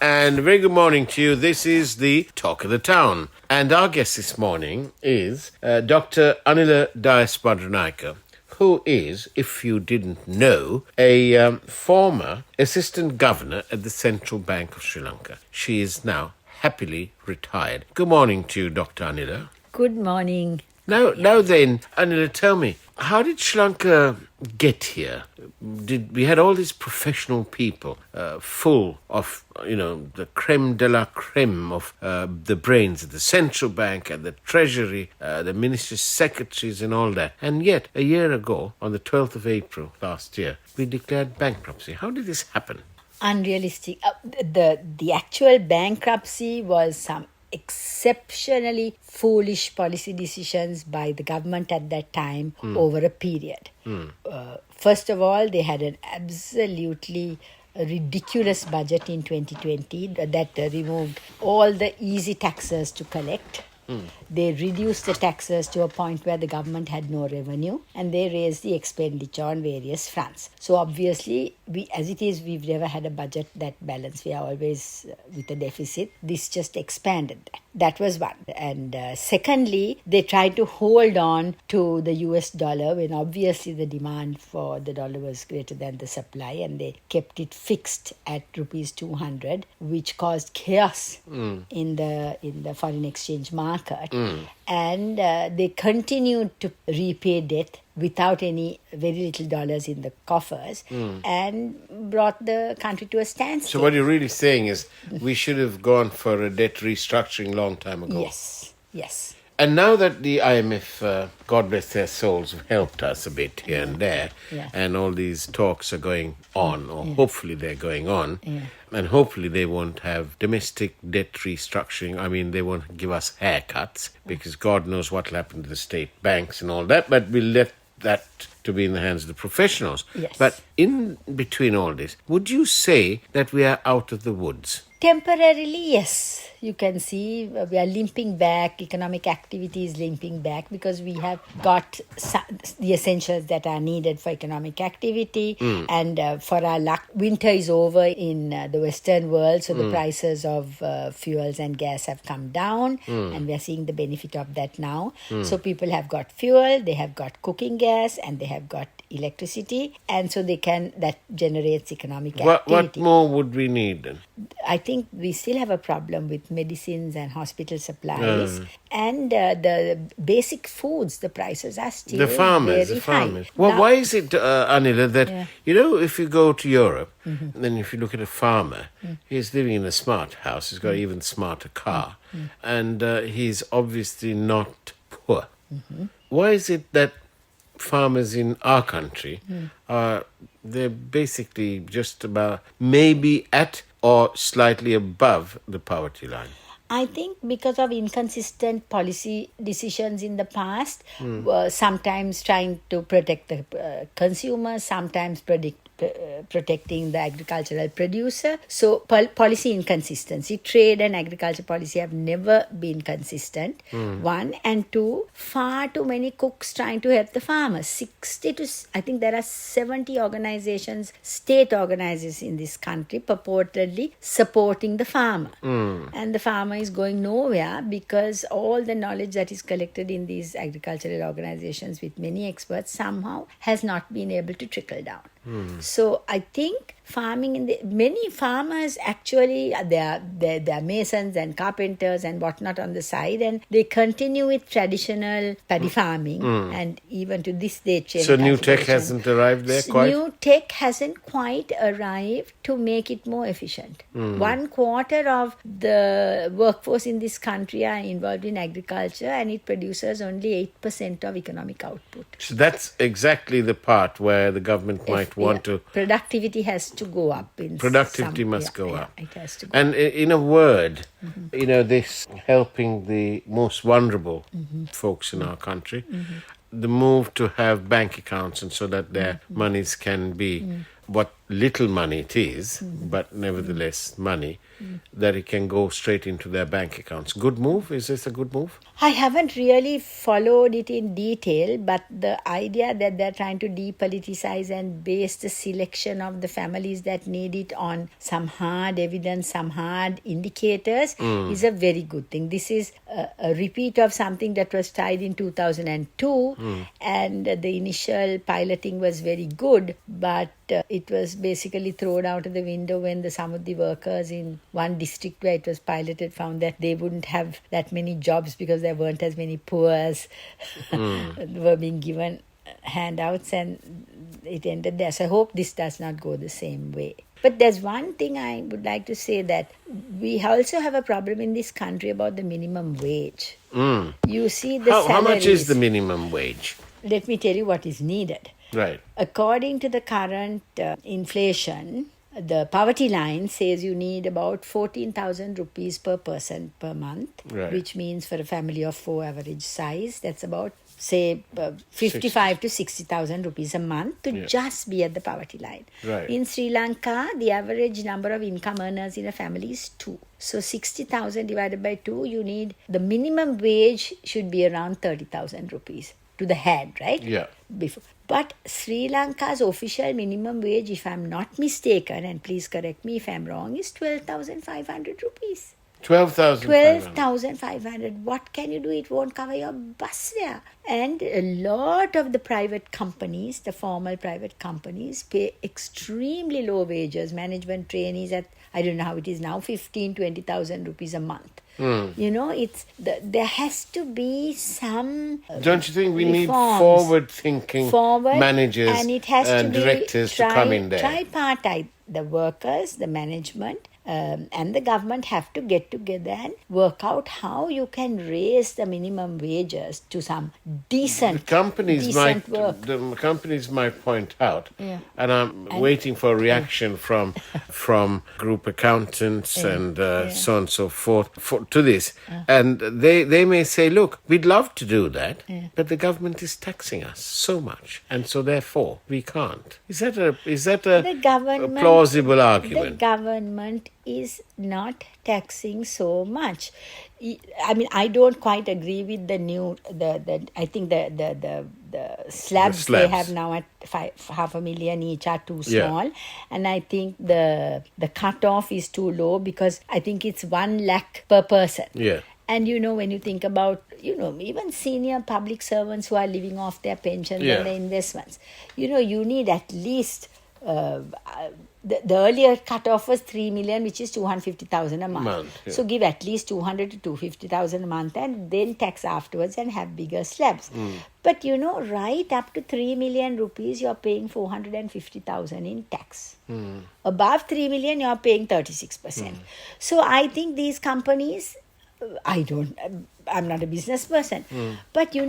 And a very good morning to you. This is the Talk of the Town. And our guest this morning is Dr. Anila Bandaranaike, who is, if you didn't know, a former assistant governor at the Central Bank of Sri Lanka. She is now happily retired. Good morning to you, Dr. Anila. Good morning. Now then, Anila, tell me, how did Sri Lanka get here? We had all these professional people full of, the creme de la creme of the brains of the central bank and the treasury, the minister's secretaries and all that. And yet, a year ago, on the 12th of April last year, we declared bankruptcy. How did this happen? Unrealistic. The actual bankruptcy was some exceptionally foolish policy decisions by the government at that time over a period. First of all, they had an absolutely ridiculous budget in 2020 that removed all the easy taxes to collect. They reduced the taxes to a point where the government had no revenue, and they raised the expenditure on various fronts. So obviously, we've never had a budget that balanced. We are always with a deficit. This just expanded that. That was one. And secondly, they tried to hold on to the US dollar when obviously the demand for the dollar was greater than the supply, and they kept it fixed at rupees 200, which caused chaos in the foreign exchange market. And they continued to repay debt without any very little dollars in the coffers and brought the country to a standstill. So what you're really saying is we should have gone for a debt restructuring long time ago. Yes. And now that the IMF, God bless their souls, have helped us a bit here and there, and all these talks are going on, or hopefully they're going on, and hopefully they won't have domestic debt restructuring. I mean, they won't give us haircuts, because God knows what will happen to the state banks and all that, but we'll let that to be in the hands of the professionals. Yes. But in between all this, would you say that we are out of the woods? Temporarily, yes. You can see we are limping back, economic activity is limping back because we have got the essentials that are needed for economic activity. And for our luck, winter is over in the Western world, so the prices of fuels and gas have come down, and we are seeing the benefit of that now. So people have got fuel, they have got cooking gas, and they have got electricity, and so that generates economic activity. What more would we need then? I think we still have a problem with medicines and hospital supplies, and the basic foods, the prices are still the farmers. high. Well, why is it, Anila, that, if you go to Europe, then if you look at a farmer, he's living in a smart house, he's got an even smarter car, and he's obviously not poor. Why is it that farmers in our country they're basically just about maybe at or slightly above the poverty line? I think because of inconsistent policy decisions in the past, sometimes trying to protect the consumer, sometimes protecting the agricultural producer. So policy inconsistency. Trade and agriculture policy have never been consistent. One. And two, far too many cooks trying to help the farmers. I think there are 70 organizations, state organizations in this country purportedly supporting the farmer. And the farmer is going nowhere because all the knowledge that is collected in these agricultural organizations with many experts somehow has not been able to trickle down. So I think farming many farmers actually they're masons and carpenters and whatnot on the side, and they continue with traditional paddy farming, and even to this day. So new tech hasn't arrived there quite? New tech hasn't quite arrived to make it more efficient. 1/4 of the workforce in this country are involved in agriculture, and it produces only 8% of economic output. So that's exactly the part where the government might want to... Productivity has to go up. Productivity must go up. It has to go and in a word, this helping the most vulnerable folks in our country, the move to have bank accounts and so that their monies can be what little money it is, but nevertheless money, that it can go straight into their bank accounts. Good move? Is this a good move? I haven't really followed it in detail, but the idea that they're trying to depoliticize and base the selection of the families that need it on some hard evidence, some hard indicators is a very good thing. This is a repeat of something that was tried in 2002, and the initial piloting was very good, but it was basically thrown out of the window when some of the workers in one district where it was piloted found that they wouldn't have that many jobs because there weren't as many poors were being given handouts, and it ended there. So I hope this does not go the same way. But there's one thing I would like to say, that we also have a problem in this country about the minimum wage. You see the salaries. How much is the minimum wage? Let me tell you what is needed. Right. According to the current inflation, the poverty line says you need about 14,000 rupees per person per month, right, which means for a family of 4 average size, that's about, say, 55 to 60,000 rupees a month to just be at the poverty line. Right. In Sri Lanka, the average number of income earners in a family is 2. So 60,000 divided by 2, you need, the minimum wage should be around 30,000 rupees to the head, right? Yeah. Before. But Sri Lanka's official minimum wage, if I'm not mistaken, and please correct me if I'm wrong, is 12,500 rupees. 12,500. What can you do? It won't cover your bus fare. And a lot of the private companies, the formal private companies, pay extremely low wages. Management trainees at, I don't know how it is now, 15,000, 20,000 rupees a month. You know, there has to be some Don't you think we reforms, need forward-thinking managers and it has and to directors to come in there? Tripartite. The workers, the management, and the government have to get together and work out how you can raise the minimum wages to some decent work. The companies might point out, and I'm waiting for a reaction from group accountants and so on and so forth to this. And they may say, look, we'd love to do that, but the government is taxing us so much, and so therefore we can't. Is that a plausible argument? The government is not taxing so much. I mean, I don't quite agree with the I think the slabs they have now at 500,000 each are too small, and I think the cutoff is too low because I think it's 1 lakh per person. Yeah. And when you think about, even senior public servants who are living off their pensions and their investments, you need at least. The earlier cutoff was 3 million, which is 250,000 a month. So give at least 200 to 250,000 a month and then tax afterwards and have bigger slabs. But right up to 3 million rupees, you're paying 450,000 in tax. Above 3 million, you're paying 36%. So I think these companies, I'm not a business person, but you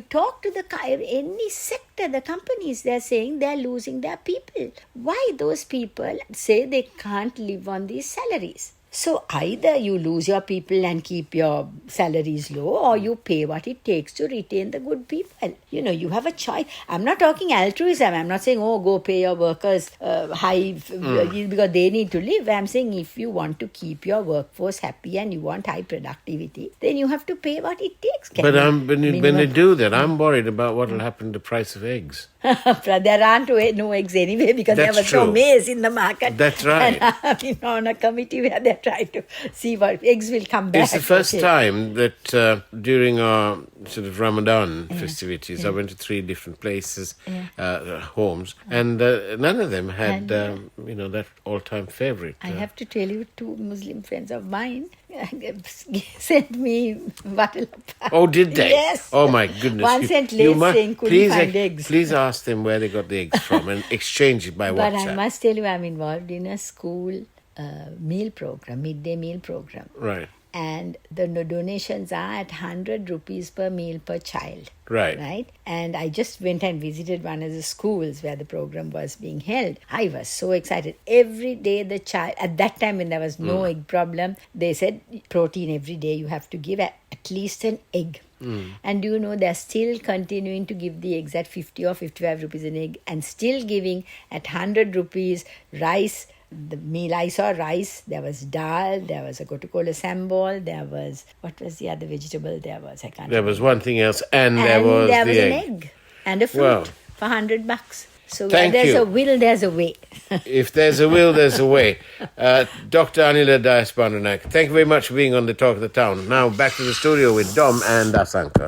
talk to any sector, the companies, they're saying they're losing their people. Why those people say they can't live on these salaries? So either you lose your people and keep your salaries low, or you pay what it takes to retain the good people. You have a choice. I'm not talking altruism. I'm not saying, go pay your workers high because they need to live. I'm saying if you want to keep your workforce happy and you want high productivity, then you have to pay what it takes. But when they do that, I'm worried about what will happen to the price of eggs. There aren't no eggs anyway because there was no maize in the market. That's right. And I'm on a committee where they're trying to see what eggs will come back. It's the first time that during our sort of Ramadan festivities, I went to 3 different places, homes, and none of them had, that all-time favorite. I have to tell you, 2 Muslim friends of mine sent me bottle of pie. Oh, did they? Yes. Oh, my goodness. One sent late saying couldn't find eggs. Please ask them where they got the eggs from and exchange it by WhatsApp. But I must tell you, I'm involved in a school meal program, midday meal program. Right. and the donations are at 100 rupees per meal per child. Right. Right? And I just went and visited one of the schools where the program was being held. I was so excited. Every day the child, at that time when there was no egg problem, they said protein every day you have to give at least an egg. And do you know, they're still continuing to give the eggs at 50 or 55 rupees an egg, and still giving at 100 rupees rice. The meal I saw rice, there was dal, there was a gotukola sambal, there was, what was the other vegetable there was? I can't There remember. was one thing else, and there was an the egg and a fruit Wow. for $100. So where Thank there's you. a will, there's a way. If there's a will, there's a way. Dr. Anila Bandaranaike, thank you very much for being on the Talk of the Town. Now back to the studio with Dom and Asanka.